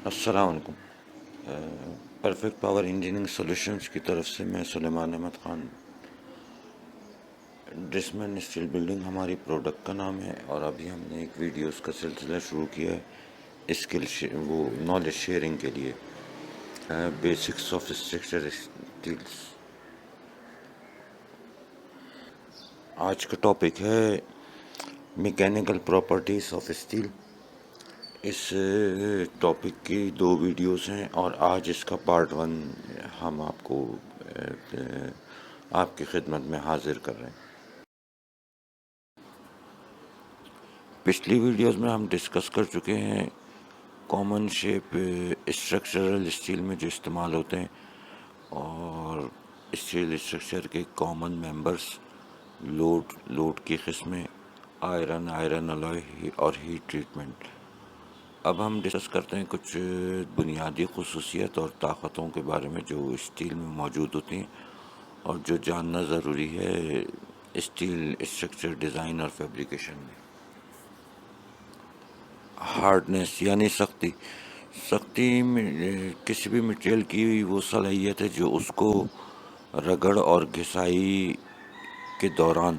السلام علیکم۔ Perfect power engineering solutions کی طرف سے میں سلیمان احمد خان۔ ڈسمن اسٹیل بلڈنگ ہماری پروڈکٹ کا نام ہے، اور ابھی ہم نے ایک ویڈیوز کا سلسلہ شروع کیا ہے وہ نالج شیئرنگ کے لیے، بیسکس آف اسٹرکچر اسٹیلس۔ آج کا ٹاپک ہے میکینیکل پراپرٹیز آف اسٹیل۔ اس ٹاپک کی 2 ویڈیوز ہیں، اور آج اس کا پارٹ 1 ہم آپ کی خدمت میں حاضر کر رہے ہیں۔ پچھلی ویڈیوز میں ہم ڈسکس کر چکے ہیں کامن شیپ اسٹرکچرل اسٹیل میں جو استعمال ہوتے ہیں، اور اسٹیل اسٹرکچر کے کامن ممبرس، لوڈ کی قسمیں، آئرن الوائے اور ہیٹ ٹریٹمنٹ۔ اب ہم ڈسکس کرتے ہیں کچھ بنیادی خصوصیت اور طاقتوں کے بارے میں جو اسٹیل میں موجود ہوتی ہیں اور جو جاننا ضروری ہے اسٹیل اسٹرکچر ڈیزائن اور فیبریکیشن میں۔ ہارڈنیس یعنی سختی کسی بھی مٹیریل کی وہ صلاحیت ہے جو اس کو رگڑ اور گھسائی کے دوران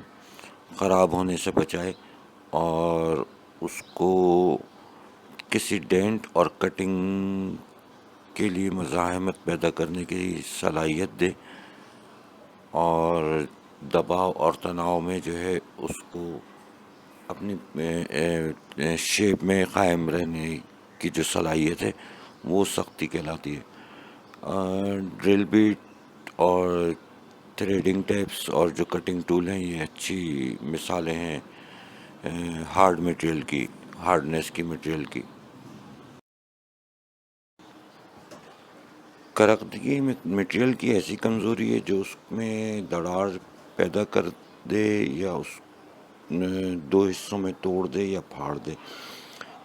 خراب ہونے سے بچائے اور اس کو کسی ڈینٹ اور کٹنگ کے لیے مزاحمت پیدا کرنے کی صلاحیت دے، اور دباؤ اور تناؤ میں جو ہے اس کو اپنی شیپ میں قائم رہنے کی جو صلاحیت ہے وہ سختی کہلاتی ہے۔ ڈرل بیٹ اور تھریڈنگ ٹیپس اور جو کٹنگ ٹول ہیں یہ اچھی مثالیں ہیں ہارڈنیس کی مٹیریل کی۔ کرختگی مٹیریل کی ایسی کمزوری ہے جو اس میں دراڑ پیدا کر دے یا اس 2 حصوں میں توڑ دے یا پھاڑ دے،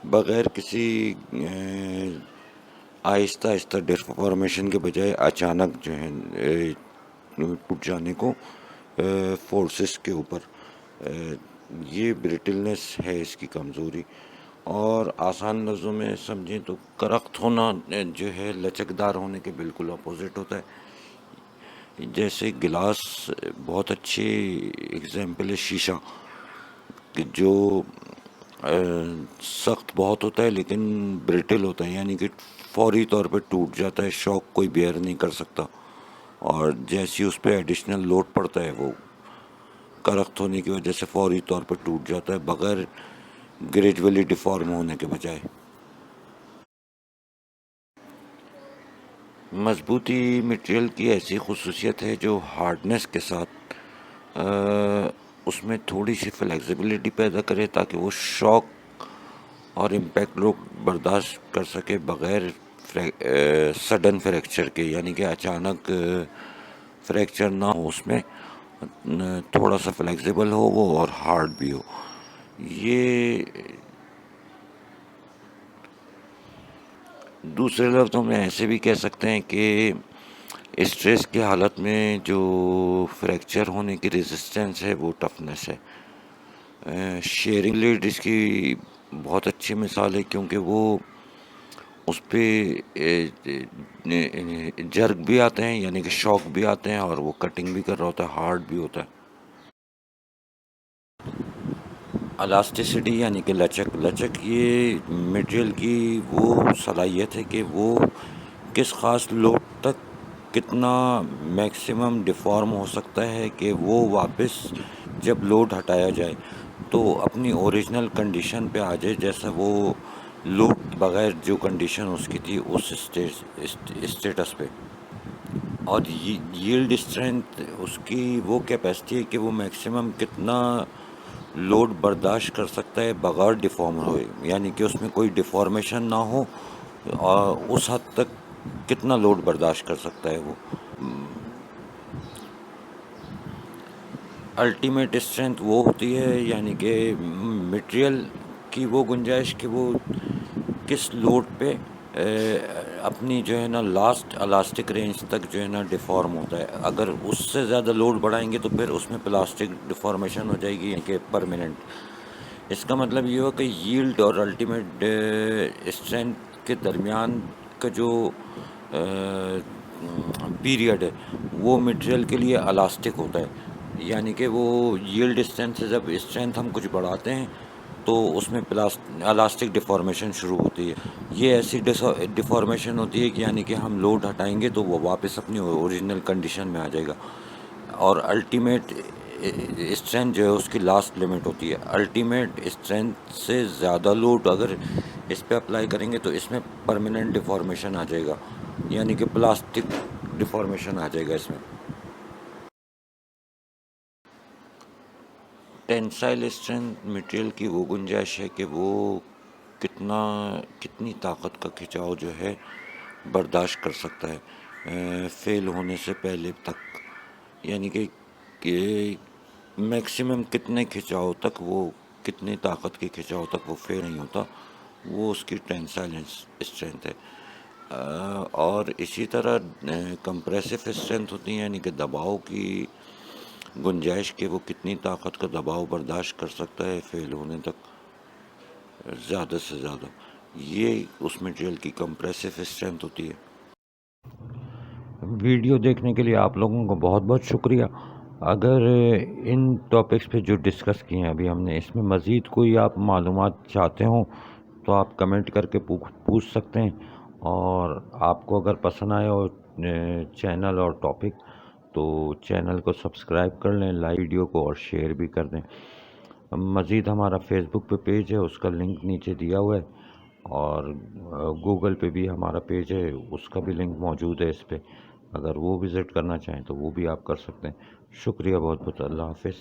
بغیر کسی آہستہ ڈیفارمیشن کے بجائے اچانک جو ہے ٹوٹ جانے کو فورسز کے اوپر۔ یہ بریٹلنس ہے اس کی کمزوری، اور آسان لفظوں میں سمجھیں تو کرخت ہونا جو ہے لچکدار ہونے کے بالکل اپوزٹ ہوتا ہے۔ جیسے گلاس بہت اچھی ایگزامپل ہے شیشہ، جو سخت بہت ہوتا ہے لیکن بریٹل ہوتا ہے، یعنی کہ فوری طور پہ ٹوٹ جاتا ہے، شوک کوئی بیئر نہیں کر سکتا، اور جیسی اس پہ ایڈیشنل لوڈ پڑتا ہے وہ کرخت ہونے کی وجہ سے فوری طور پہ ٹوٹ جاتا ہے بغیر گریجولی ڈیفارم ہونے کے بجائے۔ مضبوطی مٹیریل کی ایسی خصوصیت ہے جو ہارڈنیس کے ساتھ اس میں تھوڑی سی فلیکسیبلٹی پیدا کرے تاکہ وہ شاک اور امپیکٹ لوڈ برداشت کر سکے بغیر سڈن فریکچر کے، یعنی کہ اچانک فریکچر نہ ہو، اس میں تھوڑا سا فلیکسیبل ہو وہ اور ہارڈ بھی ہو۔ یہ دوسرے لفظوں میں ایسے بھی کہہ سکتے ہیں کہ اسٹریس کی حالت میں جو فریکچر ہونے کی ریزسٹنس ہے وہ ٹفنس ہے۔ شیئرنگ لیڈ اس کی بہت اچھی مثال ہے، کیونکہ وہ اس پہ جرگ بھی آتے ہیں، یعنی کہ شوک بھی آتے ہیں، اور وہ کٹنگ بھی کر رہا ہوتا ہے، ہارڈ بھی ہوتا ہے۔ الاسٹیسٹی یعنی کہ لچک یہ مٹیریل کی وہ صلاحیت ہے کہ وہ کس خاص لوڈ تک کتنا میکسیمم ڈیفارم ہو سکتا ہے کہ وہ واپس جب لوڈ ہٹایا جائے تو اپنی اوریجنل کنڈیشن پہ آ جائے، جیسا وہ لوڈ بغیر جو کنڈیشن اس کی تھی اس اسٹیٹس پہ۔ اور ییلڈ اسٹرینتھ اس کی وہ کیپیسٹی ہے کہ وہ میکسیمم کتنا لوڈ برداشت کر سکتا ہے بغیر ڈیفارم ہوئے، یعنی کہ اس میں کوئی ڈیفارمیشن نہ ہو، اور اس حد تک کتنا لوڈ برداشت کر سکتا ہے وہ۔ الٹیمیٹ اسٹرینتھ وہ ہوتی ہے، یعنی کہ مٹیریل کی وہ گنجائش کہ وہ کس لوڈ پہ اپنی جو ہے نا لاسٹ الاسٹک رینج تک جو ہے نا ڈیفارم ہوتا ہے۔ اگر اس سے زیادہ لوڈ بڑھائیں گے تو پھر اس میں پلاسٹک ڈیفارمیشن ہو جائے گی، یعنی کہ پرماننٹ۔ اس کا مطلب یہ ہو کہ ییلڈ اور الٹیمیٹ اسٹرینتھ کے درمیان کا جو پیریڈ ہے وہ مٹیریل کے لیے الاسٹک ہوتا ہے، یعنی کہ وہ ییلڈ اسٹرینتھ سے جب اسٹرینتھ ہم کچھ بڑھاتے ہیں تو اس میں الاسٹک ڈیفارمیشن شروع ہوتی ہے. یہ ایسی ڈیفارمیشن ہوتی ہے کہ یعنی کہ ہم لوڈ ہٹائیں گے تو وہ واپس اپنی اوریجنل کنڈیشن میں آ جائے گا، اور الٹیمیٹ اسٹرینتھ جو ہے اس کی لاسٹ لمٹ ہوتی ہے. الٹیمیٹ اسٹرینتھ سے زیادہ لوڈ اگر اس پہ اپلائی کریں گے تو اس میں پرماننٹ ڈیفارمیشن آ جائے گا، یعنی کہ پلاسٹک ڈیفارمیشن آ جائے گا اس میں. ٹینسائل اسٹرینتھ مٹیریل کی وہ گنجائش ہے کہ وہ کتنی طاقت کا کھچاؤ جو ہے برداشت کر سکتا ہے فیل ہونے سے پہلے تک، یعنی کہ میکسیمم کتنے کھچاؤ تک وہ کتنی طاقت کے کھچاؤ تک وہ فیل نہیں ہوتا، وہ اس کی ٹینسائل اسٹرینتھ ہے. اور اسی طرح کمپریسو اسٹرینتھ ہوتی ہیں، یعنی کہ دباؤ کی گنجائش کہ وہ کتنی طاقت کا دباؤ برداشت کر سکتا ہے فیل ہونے تک زیادہ سے زیادہ. یہ اس مٹیریل کی کمپریسو اسٹرینتھ ہوتی ہے. ویڈیو دیکھنے کے لیے آپ لوگوں کو بہت بہت شکریہ. اگر ان ٹاپکس پہ جو ڈسکس کیے ہیں ابھی ہم نے، اس میں مزید کوئی آپ معلومات چاہتے ہوں تو آپ کمنٹ کر کے پوچھ سکتے ہیں، اور آپ کو اگر پسند آئے ہو چینل اور ٹاپک تو چینل کو سبسکرائب کر لیں، لائک ویڈیو کو اور شیئر بھی کر دیں. مزید ہمارا فیس بک پہ پیج ہے، اس کا لنک نیچے دیا ہوا ہے، اور گوگل پہ بھی ہمارا پیج ہے، اس کا بھی لنک موجود ہے اس پہ. اگر وہ وزٹ کرنا چاہیں تو وہ بھی آپ کر سکتے ہیں. شکریہ بہت بہت. اللہ حافظ.